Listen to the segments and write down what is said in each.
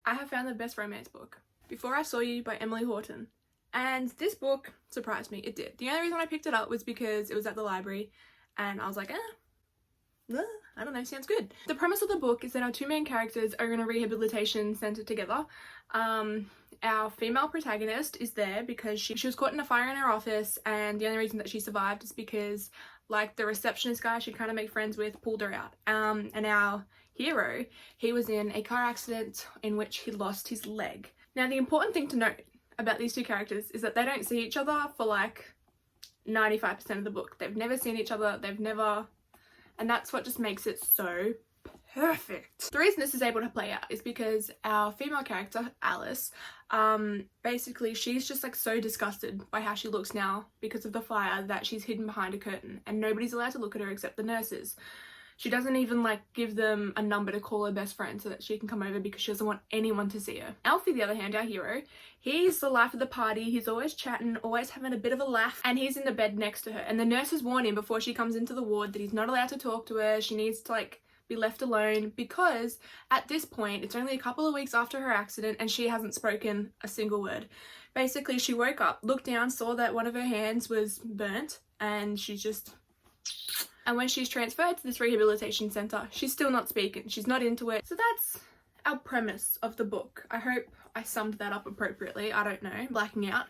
I have found the best romance book, Before I Saw You by Emily Houghton. And this book surprised me. It did. The only reason I picked it up was because it was at the library and I was like, I don't know, sounds good. The premise of the book is that our two main characters are in a rehabilitation centre together. Our female protagonist is there because she was caught in a fire in her office, and the only reason that she survived is because, like, the receptionist guy she'd kind of make friends with pulled her out. And our hero, he was in a car accident in which he lost his leg. Now, the important thing to note about these two characters is that they don't see each other for like 95% of the book. They've never seen each other, and that's what just makes it so perfect. The reason this is able to play out is because our female character, Alice, basically she's just like so disgusted by how she looks now because of the fire that she's hidden behind a curtain and nobody's allowed to look at her except the nurses. She doesn't even like give them a number to call her best friend so that she can come over because she doesn't want anyone to see her. Alfie, the other hand, our hero, he's the life of the party. He's always chatting, always having a bit of a laugh, and he's in the bed next to her. And the nurses warn him before she comes into the ward that he's not allowed to talk to her. She needs to like be left alone because at this point it's only a couple of weeks after her accident and she hasn't spoken a single word. Basically, she woke up, looked down, saw that one of her hands was burnt, and she's just... And when she's transferred to this rehabilitation centre, she's still not speaking. She's not into it. So that's our premise of the book. I hope I summed that up appropriately. I don't know, blacking out.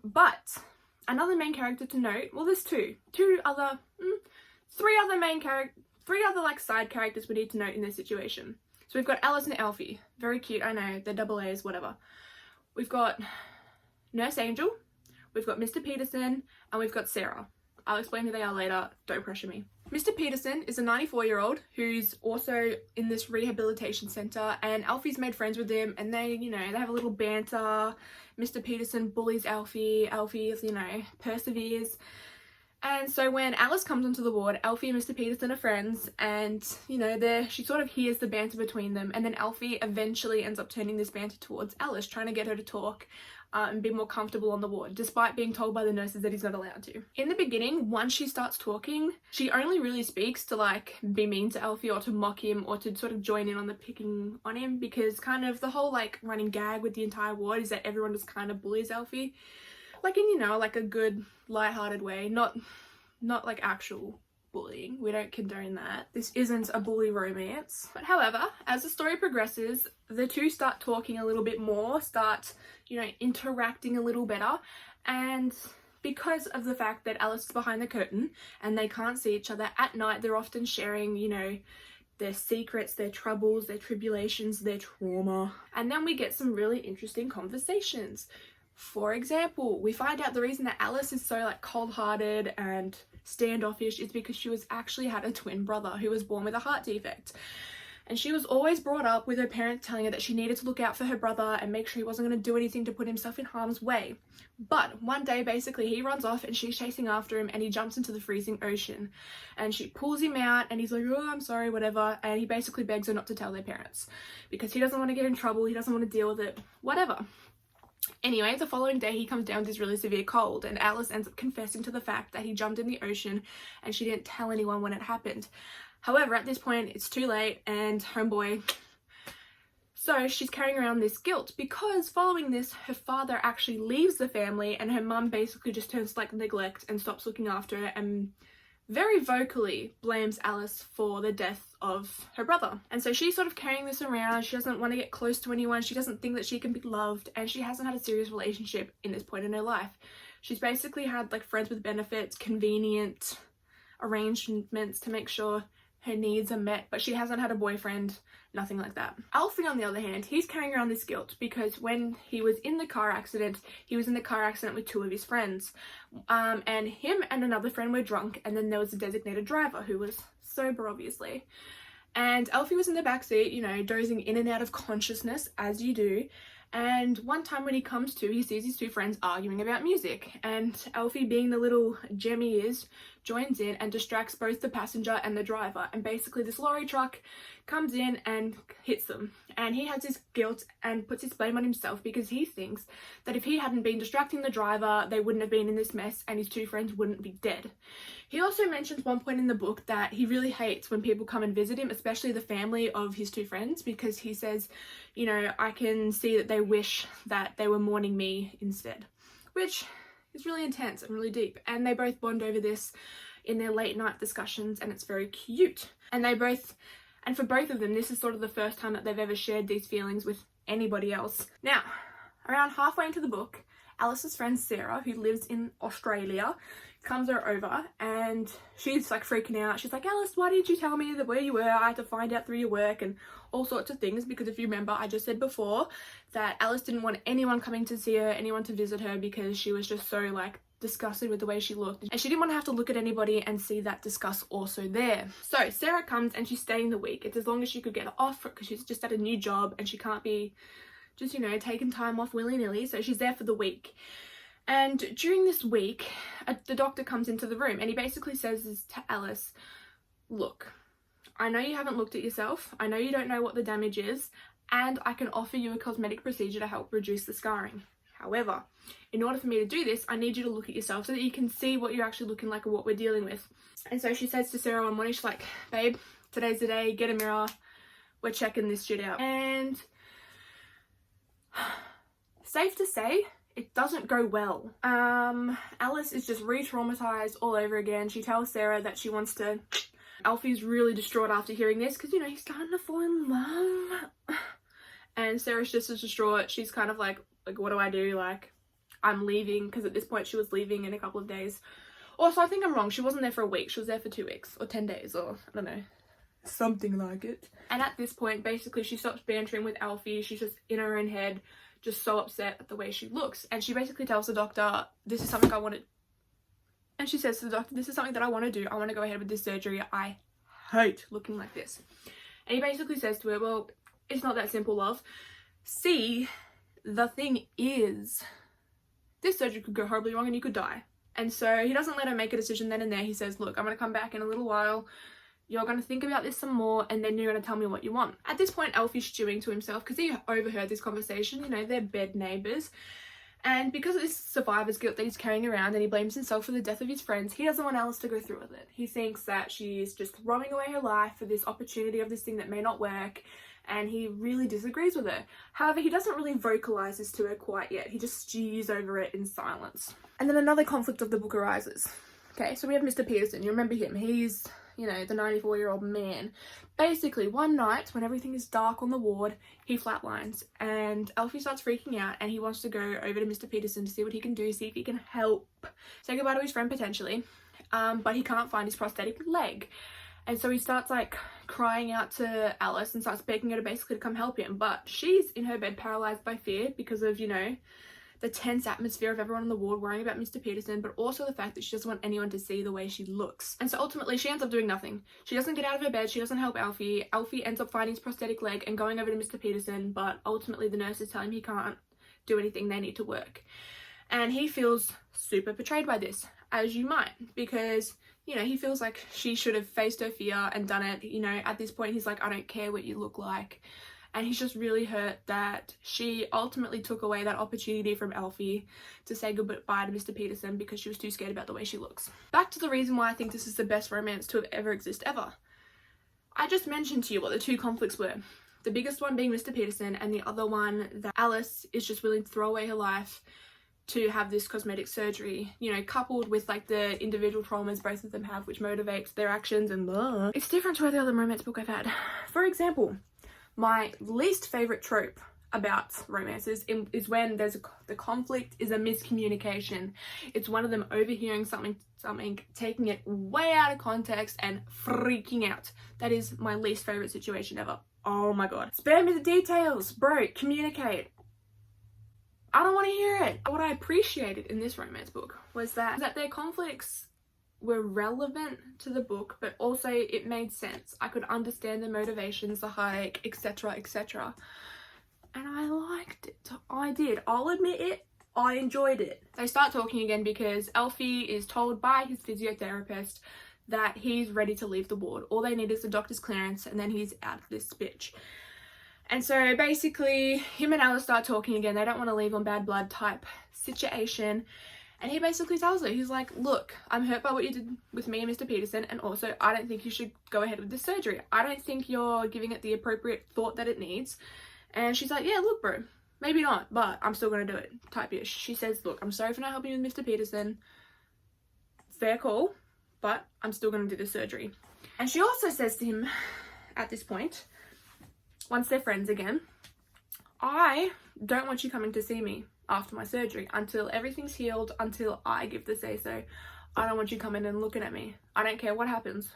But another main character to note, well, there's three other like side characters we need to note in this situation. So we've got Alice and Alfie. Very cute, I know, they're double A's, whatever. We've got Nurse Angel, we've got Mr. Peterson, and we've got Sarah. I'll explain who they are later, don't pressure me. Mr. Peterson is a 94-year-old who's also in this rehabilitation centre, and Alfie's made friends with him and they, you know, they have a little banter. Mr. Peterson bullies Alfie, Alfie, you know, perseveres. And so when Alice comes onto the ward, Alfie and Mr. Peterson are friends and, you know, she sort of hears the banter between them, and then Alfie eventually ends up turning this banter towards Alice, trying to get her to talk and be more comfortable on the ward, despite being told by the nurses that he's not allowed to. In the beginning, once she starts talking, she only really speaks to like be mean to Alfie or to mock him or to sort of join in on the picking on him, because kind of the whole like running gag with the entire ward is that everyone just kind of bullies Alfie. Like in, you know, like a good light-hearted way, not like actual bullying. We don't condone that. This isn't a bully romance. But however, as the story progresses, the two start talking a little bit more, start, you know, interacting a little better, and because of the fact that Alice is behind the curtain and they can't see each other at night, they're often sharing, you know, their secrets, their troubles, their tribulations, their trauma. And then we get some really interesting conversations. For example, we find out the reason that Alice is so like cold-hearted and standoffish is because she actually had a twin brother who was born with a heart defect. And she was always brought up with her parents telling her that she needed to look out for her brother and make sure he wasn't going to do anything to put himself in harm's way. But one day, basically, he runs off and she's chasing after him and he jumps into the freezing ocean. And she pulls him out and he's like, oh, I'm sorry, whatever. And he basically begs her not to tell their parents because he doesn't want to get in trouble, he doesn't want to deal with it, whatever. Anyway, the following day he comes down with this really severe cold and Alice ends up confessing to the fact that he jumped in the ocean and she didn't tell anyone when it happened. However, at this point it's too late and homeboy... So she's carrying around this guilt because following this her father actually leaves the family and her mum basically just turns to like neglect and stops looking after her and very vocally blames Alice for the death of her brother. And so she's sort of carrying this around. She doesn't want to get close to anyone. She doesn't think that she can be loved, and she hasn't had a serious relationship in this point in her life. She's basically had like friends with benefits, convenient arrangements to make sure her needs are met, but she hasn't had a boyfriend, nothing like that. Alfie, on the other hand, he's carrying around this guilt because when he was in the car accident, he was in the car accident with two of his friends. And him and another friend were drunk, and then there was a designated driver who was sober, obviously. And Alfie was in the backseat, you know, dozing in and out of consciousness, as you do. And one time when he comes to, he sees his two friends arguing about music, and Alfie, being the little gem he is, joins in and distracts both the passenger and the driver, and basically this lorry truck comes in and hits them, and he has his guilt and puts his blame on himself because he thinks that if he hadn't been distracting the driver, they wouldn't have been in this mess and his two friends wouldn't be dead. He also mentions one point in the book that he really hates when people come and visit him, especially the family of his two friends, because he says, you know, I can see that they wish that they were mourning me instead, which is really intense and really deep. And they both bond over this in their late night discussions, and it's very cute. And for both of them, this is sort of the first time that they've ever shared these feelings with anybody else. Now, around halfway into the book, Alice's friend Sarah, who lives in Australia, comes her over, and she's like freaking out. She's like, Alice, why didn't you tell me that where you were? I had to find out through your work and all sorts of things, because if you remember, I just said before that Alice didn't want anyone coming to see her, anyone to visit her, because she was just so like disgusted with the way she looked, and she didn't want to have to look at anybody and see that disgust also there. So Sarah comes and she's staying the week. It's as long as she could get off, because she's just at a new job and she can't be just, you know, taking time off willy-nilly. So she's there for the week. And during this week, the doctor comes into the room and he basically says this to Alice, look, I know you haven't looked at yourself, I know you don't know what the damage is, and I can offer you a cosmetic procedure to help reduce the scarring. However, in order for me to do this, I need you to look at yourself so that you can see what you're actually looking like and what we're dealing with. And so she says to Sarah one morning, she's like, babe, today's the day, get a mirror, we're checking this shit out. And safe to say, it doesn't go well. Alice is just re-traumatized all over again. She tells Sarah that she wants to... Alfie's really distraught after hearing this, because, you know, he's starting to fall in love. And Sarah's just as distraught. She's kind of like, what do I do? Like, I'm leaving, because at this point she was leaving in a couple of days. Also, I think I'm wrong. She wasn't there for a week. She was there for 2 weeks or 10 days or I don't know. Something like it. And at this point, basically, she stops bantering with Alfie. She's just in her own head, just so upset at the way she looks. And she basically tells the doctor, this is something I want to... And she says to the doctor, this is something that I want to do. I want to go ahead with this surgery. I hate looking like this. And he basically says to her, well, it's not that simple, love. See, the thing is, this surgery could go horribly wrong and you could die. And so he doesn't let her make a decision then and there. He says, look, I'm going to come back in a little while. You're going to think about this some more, and then you're going to tell me what you want. At this point, Alfie's stewing to himself because he overheard this conversation. You know, they're bed neighbours. And because of this survivor's guilt that he's carrying around, and he blames himself for the death of his friends, he doesn't want Alice to go through with it. He thinks that she's just throwing away her life for this opportunity of this thing that may not work, and he really disagrees with her. However, he doesn't really vocalise this to her quite yet. He just stews over it in silence. And then another conflict of the book arises. Okay, so we have Mr. Peterson. You remember him. He's, you know, the 94-year-old man. Basically, one night when everything is dark on the ward, he flatlines and Alfie starts freaking out, and he wants to go over to Mr. Peterson to see what he can do, see if he can help say goodbye to his friend potentially, but he can't find his prosthetic leg. And so he starts like crying out to Alice and starts begging her to basically come help him, but she's in her bed paralyzed by fear because of, you know, the tense atmosphere of everyone in the ward worrying about Mr. Peterson, but also the fact that she doesn't want anyone to see the way she looks. And so ultimately she ends up doing nothing. She doesn't get out of her bed, she doesn't help Alfie. Alfie ends up finding his prosthetic leg and going over to Mr. Peterson, but ultimately the nurses tell him he can't do anything, they need to work. And he feels super betrayed by this, as you might, because, you know, he feels like she should have faced her fear and done it. You know, at this point he's like, I don't care what you look like. And he's just really hurt that she ultimately took away that opportunity from Alfie to say goodbye to Mr. Peterson because she was too scared about the way she looks. Back to the reason why I think this is the best romance to have ever exist ever. I just mentioned to you what the two conflicts were. The biggest one being Mr. Peterson, and the other one that Alice is just willing to throw away her life to have this cosmetic surgery, you know, coupled with like the individual traumas both of them have, which motivates their actions and blah. It's different to every other romance book I've had. For example, my least favourite trope about romances is when the conflict is a miscommunication. It's one of them overhearing something, taking it way out of context and freaking out. That is my least favourite situation ever. Oh my god. Spare me the details, bro, communicate. I don't want to hear it. What I appreciated in this romance book was that their conflicts were relevant to the book, but also it made sense. I could understand the motivations, the heartache, etc, etc, and I liked it. I did. I'll admit it, I enjoyed it. They start talking again because Alfie is told by his physiotherapist that he's ready to leave the ward. All they need is the doctor's clearance and then he's out of this bitch. And so basically him and Alice start talking again. They don't want to leave on bad blood type situation. And he basically tells her, he's like, look, I'm hurt by what you did with me and Mr. Peterson, and also I don't think you should go ahead with this surgery. I don't think you're giving it the appropriate thought that it needs, And she's like, yeah, look, bro, maybe not, but I'm still gonna do it, type-ish. She says, look, I'm sorry for not helping you with Mr. Peterson. Fair call, but I'm still gonna do the surgery. And she also says to him at this point, once they're friends again, I don't want you coming to see me after my surgery until everything's healed, until I give the say-so. I don't want you coming and looking at me. I don't care what happens.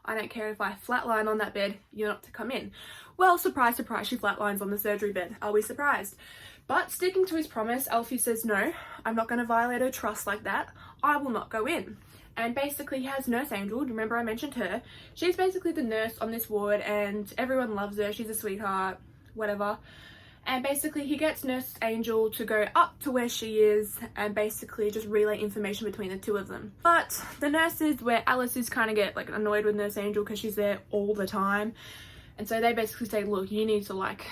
I don't care if I flatline on that bed, you're not to come in. Well, surprise, surprise, she flatlines on the surgery bed. Are we surprised? But sticking to his promise, Alfie says, no, I'm not going to violate her trust like that. I will not go in. And basically he has Nurse Angel, remember I mentioned her. She's basically the nurse on this ward and everyone loves her. She's a sweetheart, whatever. And basically he gets Nurse Angel to go up to where she is and basically just relay information between the two of them. But the nurses, where Alice is kind of get like annoyed with Nurse Angel because she's there all the time. And so they basically say, look, you need to like...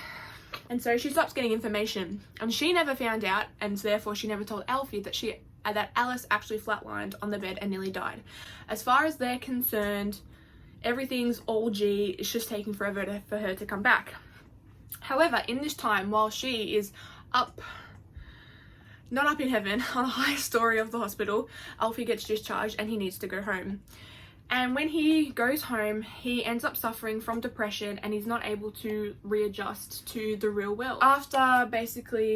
And so she stops getting information. And she never found out, and therefore she never told Alfie that Alice actually flatlined on the bed and nearly died. As far as they're concerned, everything's all G. It's just taking forever for her to come back. However, in this time, while she is up, not up in heaven, on the highest story of the hospital, Alfie gets discharged and he needs to go home. And when he goes home, he ends up suffering from depression and he's not able to readjust to the real world. After basically